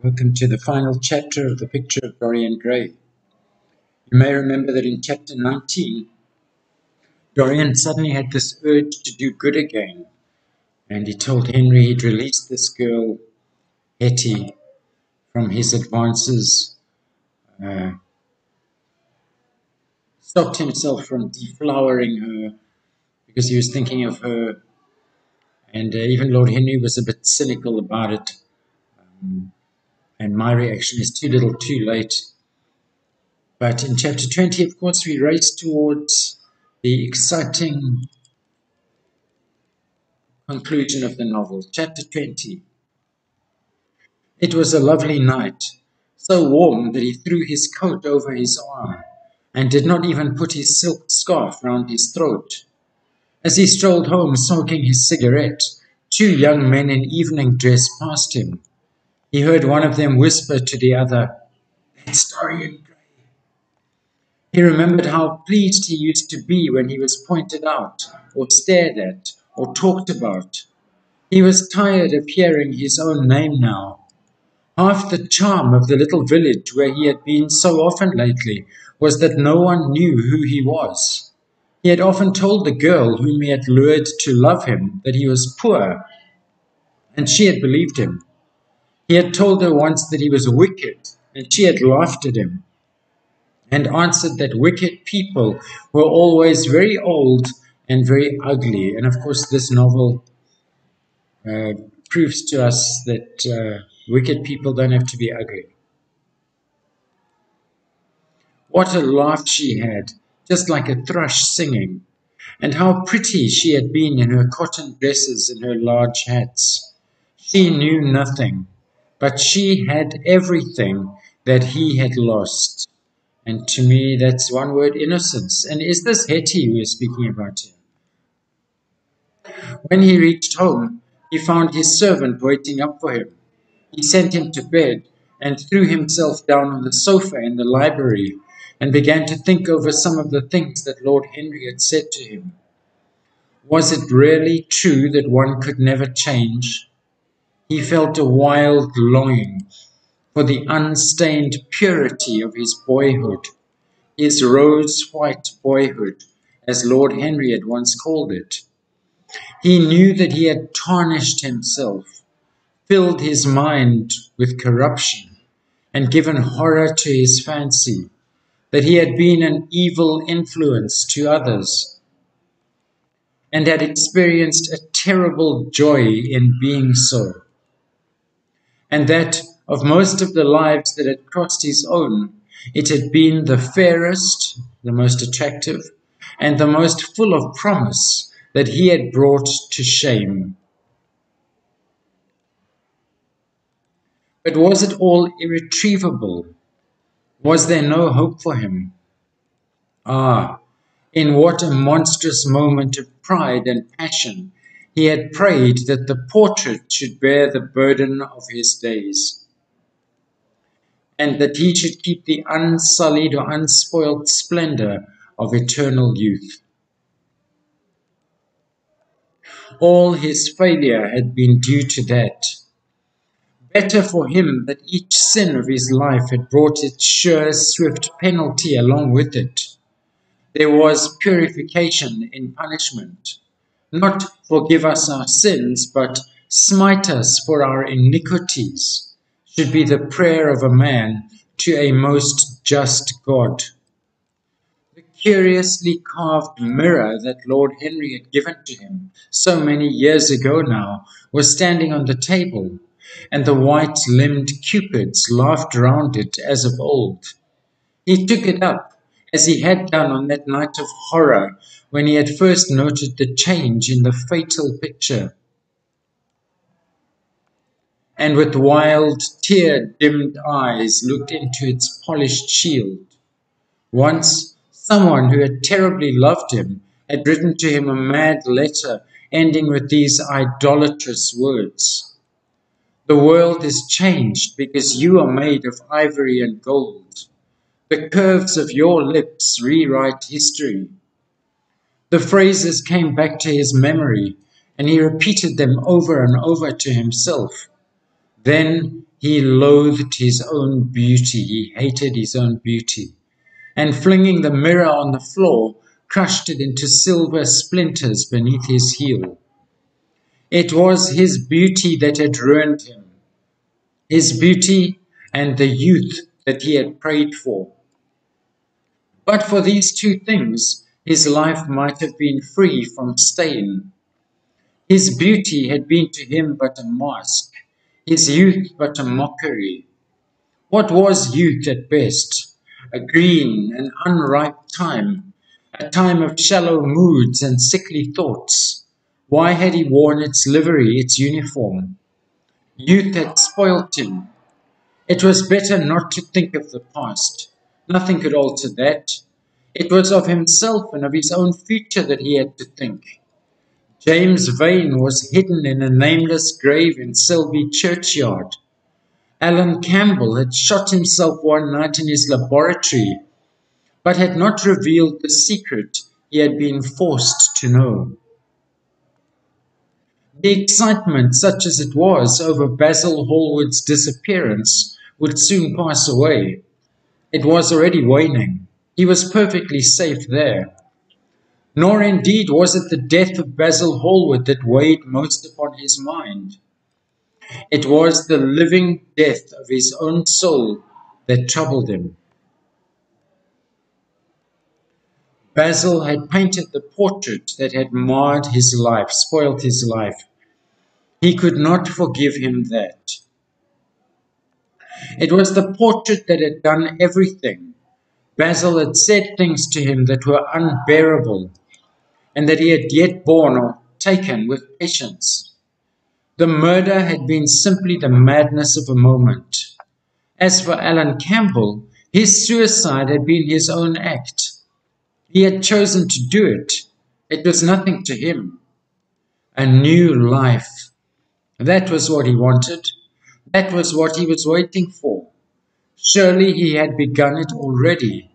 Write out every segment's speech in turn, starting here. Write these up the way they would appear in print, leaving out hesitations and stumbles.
Welcome to the final chapter of the picture of Dorian Gray. You may remember that in chapter 19, Dorian suddenly had this urge to do good again, and he told Henry he'd release this girl, Hetty, from his advances, stopped himself from deflowering her because he was thinking of her, and even Lord Henry was a bit cynical about it. And my reaction is too little, too late. But in chapter 20, of course, we race towards the exciting conclusion of the novel. Chapter 20. It was a lovely night, so warm that he threw his coat over his arm and did not even put his silk scarf round his throat. As he strolled home smoking his cigarette, two young men in evening dress passed him. He heard one of them whisper to the other, "That's Dorian Gray." He remembered how pleased he used to be when he was pointed out, or stared at, or talked about. He was tired of hearing his own name now. Half the charm of the little village where he had been so often lately was that no one knew who he was. He had often told the girl whom he had lured to love him that he was poor, and she had believed him. He had told her once that he was wicked, and she had laughed at him, and answered that wicked people were always very old and very ugly. And of course, this novel proves to us that wicked people don't have to be ugly. What a laugh she had, just like a thrush singing, and how pretty she had been in her cotton dresses and her large hats. She knew nothing, but she had everything that he had lost. And to me, that's one word: innocence. And is this Hetty we are speaking about here? When he reached home, he found his servant waiting up for him. He sent him to bed and threw himself down on the sofa in the library and began to think over some of the things that Lord Henry had said to him. Was it really true that one could never change? He felt a wild longing for the unstained purity of his boyhood, his rose-white boyhood, as Lord Henry had once called it. He knew that he had tarnished himself, filled his mind with corruption, and given horror to his fancy, that he had been an evil influence to others, and had experienced a terrible joy in being so, and that of most of the lives that had crossed his own, it had been the fairest, the most attractive, and the most full of promise that he had brought to shame. But was it all irretrievable? Was there no hope for him? Ah, in what a monstrous moment of pride and passion he had prayed that the portrait should bear the burden of his days, and that he should keep the unsullied or unspoilt splendor of eternal youth. All his failure had been due to that. Better for him that each sin of his life had brought its sure, swift penalty along with it. There was purification in punishment. Not forgive us our sins, but smite us for our iniquities, should be the prayer of a man to a most just God. The curiously carved mirror that Lord Henry had given to him so many years ago now was standing on the table, and the white-limbed cupids laughed round it as of old. He took it up, as he had done on that night of horror when he had first noted the change in the fatal picture, and with wild, tear-dimmed eyes looked into its polished shield. Once, someone who had terribly loved him had written to him a mad letter ending with these idolatrous words: "The world is changed because you are made of ivory and gold. The curves of your lips rewrite history." The phrases came back to his memory, and he repeated them over and over to himself. Then He loathed his own beauty, he hated his own beauty, and flinging the mirror on the floor, crushed it into silver splinters beneath his heel. It was his beauty that had ruined him, his beauty and the youth that he had prayed for. But for these two things, his life might have been free from stain. His beauty had been to him but a mask, his youth but a mockery. What was youth at best? A green and unripe time, a time of shallow moods and sickly thoughts. Why had he worn its livery, its uniform? Youth had spoilt him. It was better not to think of the past. Nothing could alter that. It was of himself and of his own future that he had to think. James Vane was hidden in a nameless grave in Selby churchyard. Alan Campbell had shot himself one night in his laboratory, but had not revealed the secret he had been forced to know. The excitement, such as it was, over Basil Hallward's disappearance would soon pass away. It was already waning. He was perfectly safe there. Nor indeed was it the death of Basil Hallward that weighed most upon his mind. It was the living death of his own soul that troubled him. Basil had painted the portrait that had marred his life, spoilt his life. He could not forgive him that. It was the portrait that had done everything. Basil had said things to him that were unbearable, and that he had yet borne or taken with patience. The murder had been simply the madness of a moment. As for Alan Campbell, his suicide had been his own act. He had chosen to do it. It was nothing to him. A new life. That was what he wanted. That was what he was waiting for. Surely he had begun it already.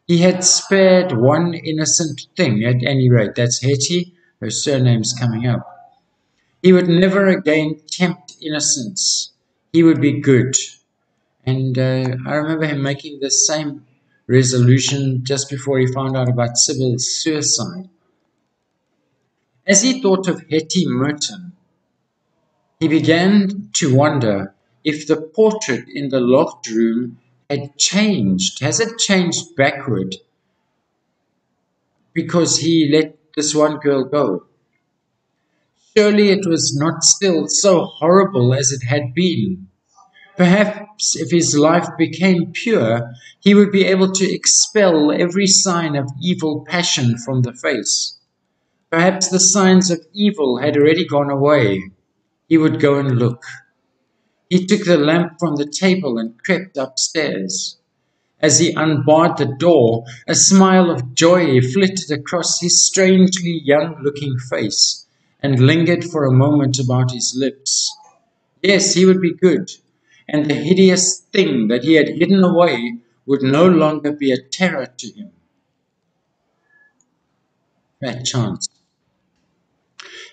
He had spared one innocent thing, at any rate. That's Hetty. Her surname's coming up. He would never again tempt innocence. He would be good. And I remember him making the same resolution just before he found out about Sybil's suicide. As he thought of Hetty Merton, he began to wonder if the portrait in the locked room had changed. Has it changed backward because he let this one girl go? Surely it was not still so horrible as it had been. Perhaps if his life became pure, he would be able to expel every sign of evil passion from the face. Perhaps the signs of evil had already gone away. He would go and look. He took the lamp from the table and crept upstairs. As he unbarred the door, a smile of joy flitted across his strangely young-looking face and lingered for a moment about his lips. Yes, he would be good, and the hideous thing that he had hidden away would no longer be a terror to him. That chance.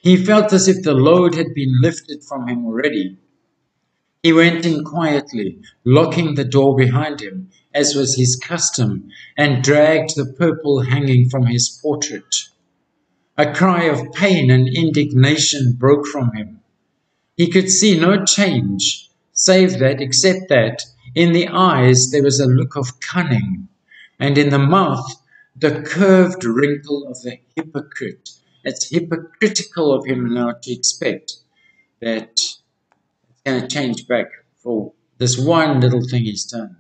He felt as if the load had been lifted from him already. He went in quietly, locking the door behind him, as was his custom, and dragged the purple hanging from his portrait. A cry of pain and indignation broke from him. He could see no change, save that, except that, in the eyes there was a look of cunning, and in the mouth the curved wrinkle of the hypocrite. It's hypocritical of him now to expect that it's going to change back for this one little thing he's done.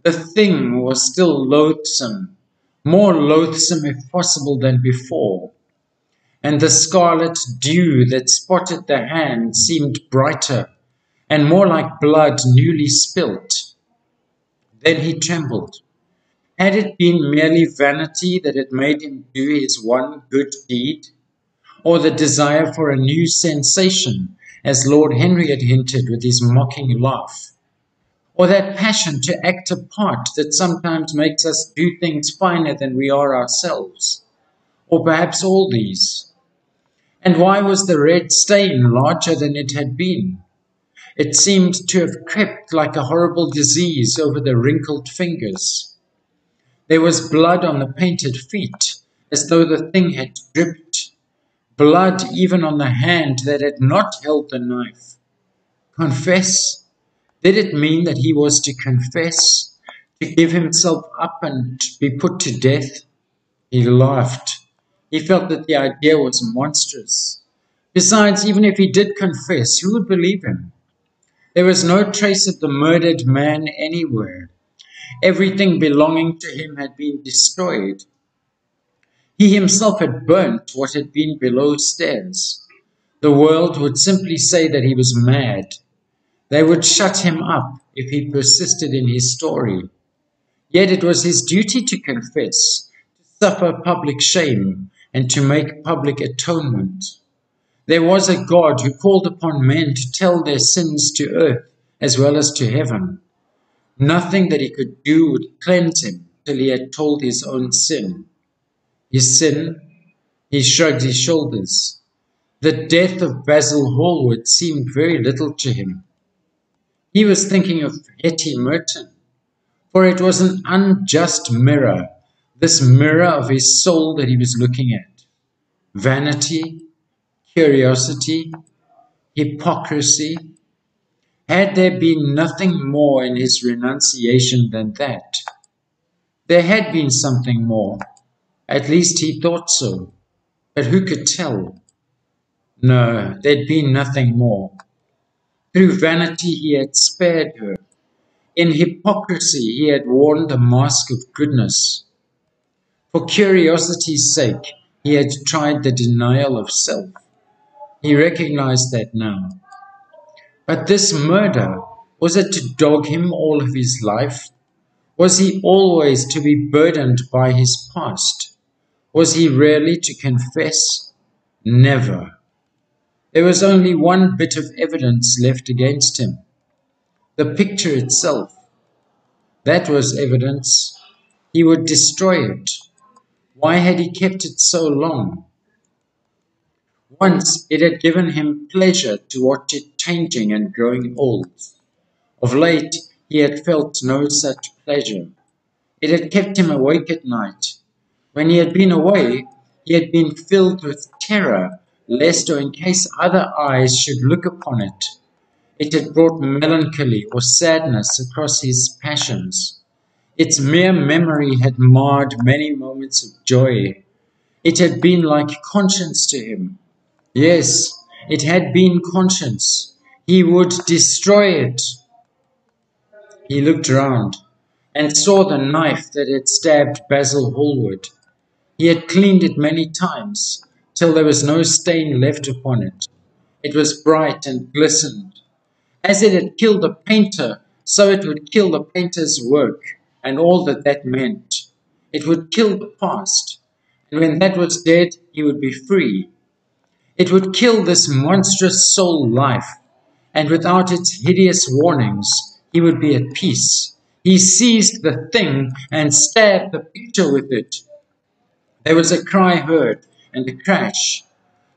The thing was still loathsome, more loathsome if possible than before, and the scarlet dew that spotted the hand seemed brighter and more like blood newly spilt. Then he trembled. Had it been merely vanity that had made him do his one good deed, or the desire for a new sensation, as Lord Henry had hinted with his mocking laugh, or that passion to act a part that sometimes makes us do things finer than we are ourselves, or perhaps all these? And why was the red stain larger than it had been? It seemed to have crept like a horrible disease over the wrinkled fingers. There was blood on the painted feet, as though the thing had dripped. Blood even on the hand that had not held the knife. Confess? Did it mean that he was to confess? To give himself up and be put to death? He laughed. He felt that the idea was monstrous. Besides, even if he did confess, who would believe him? There was no trace of the murdered man anywhere. Everything belonging to him had been destroyed. He himself had burnt what had been below stairs. The world would simply say that he was mad. They would shut him up if he persisted in his story. Yet it was his duty to confess, to suffer public shame, and to make public atonement. There was a God who called upon men to tell their sins to earth as well as to heaven. Nothing that he could do would cleanse him till he had told his own sin. His sin? He shrugged his shoulders. The death of Basil Hallward seemed very little to him. He was thinking of Hetty Merton, for it was an unjust mirror, this mirror of his soul that he was looking at. Vanity, curiosity, hypocrisy. Had there been nothing more in his renunciation than that? There had been something more. At least he thought so. But who could tell? No, there'd been nothing more. Through vanity he had spared her. In hypocrisy he had worn the mask of goodness. For curiosity's sake he had tried the denial of self. He recognized that now. But this murder, was it to dog him all of his life? Was he always to be burdened by his past? Was he rarely to confess? Never. There was only one bit of evidence left against him. The picture itself. That was evidence. He would destroy it. Why had he kept it so long? Once it had given him pleasure to watch it changing and growing old. Of late he had felt no such pleasure. It had kept him awake at night. When he had been away, he had been filled with terror, lest or in case other eyes should look upon it. It had brought melancholy or sadness across his passions. Its mere memory had marred many moments of joy. It had been like conscience to him. Yes, it had been conscience. He would destroy it. He looked round and saw the knife that had stabbed Basil Hallward. He had cleaned it many times, till there was no stain left upon it. It was bright and glistened. As it had killed the painter, so it would kill the painter's work and all that that meant. It would kill the past, and when that was dead, he would be free. It would kill this monstrous soul life, and without its hideous warnings, he would be at peace. He seized the thing and stabbed the picture with it. There was a cry heard, and a crash.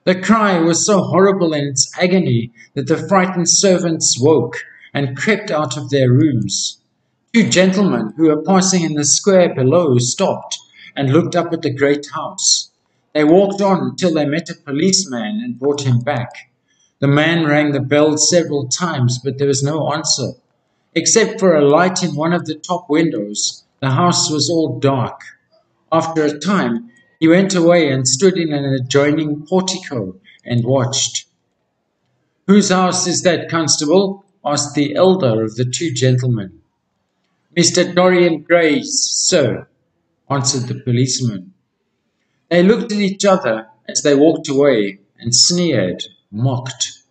The cry was so horrible in its agony that the frightened servants woke and crept out of their rooms. Two gentlemen who were passing in the square below stopped and looked up at the great house. They walked on till they met a policeman and brought him back. The man rang the bell several times, but there was no answer. Except for a light in one of the top windows, the house was all dark. After a time, he went away and stood in an adjoining portico and watched. "Whose house is that, constable?" asked the elder of the two gentlemen. "Mr. Dorian Gray's, sir," answered the policeman. They looked at each other as they walked away and sneered, mocked.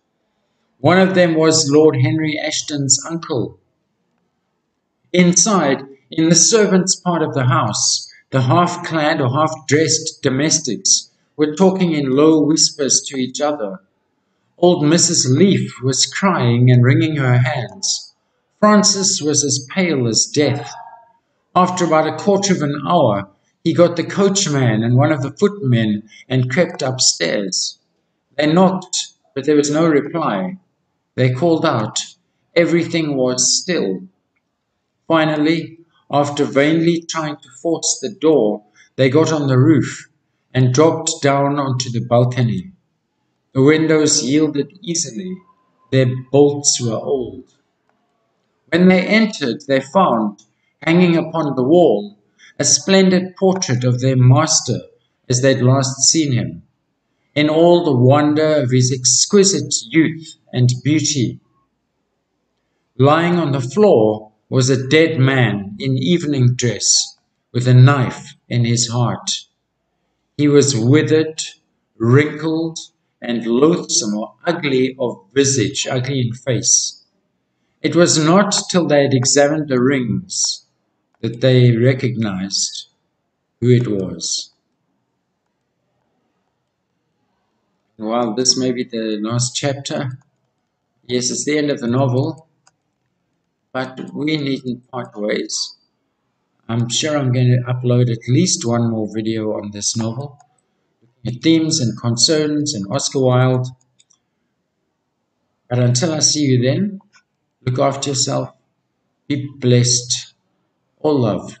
One of them was Lord Henry Ashton's uncle. Inside, in the servants' part of the house, the half-clad or half-dressed domestics were talking in low whispers to each other. Old Mrs. Leaf was crying and wringing her hands. Francis was as pale as death. After about a quarter of an hour, he got the coachman and one of the footmen and crept upstairs. They knocked, but there was no reply. They called out, Everything was still. Finally, after vainly trying to force the door, they got on the roof and dropped down onto the balcony. The windows yielded easily. Their bolts were old. When they entered, they found, hanging upon the wall, a splendid portrait of their master as they'd last seen him, in all the wonder of his exquisite youth and beauty. Lying on the floor was a dead man in evening dress, with a knife in his heart. He was withered, wrinkled, and loathsome or ugly of visage, ugly in face. It was not till they had examined the rings that they recognized who it was. While this may be the last chapter, yes, it's the end of the novel, but we needn't part ways. I'm sure I'm going to upload at least one more video on this novel, themes and concerns and Oscar Wilde. But until I see you then, look after yourself, be blessed, all love.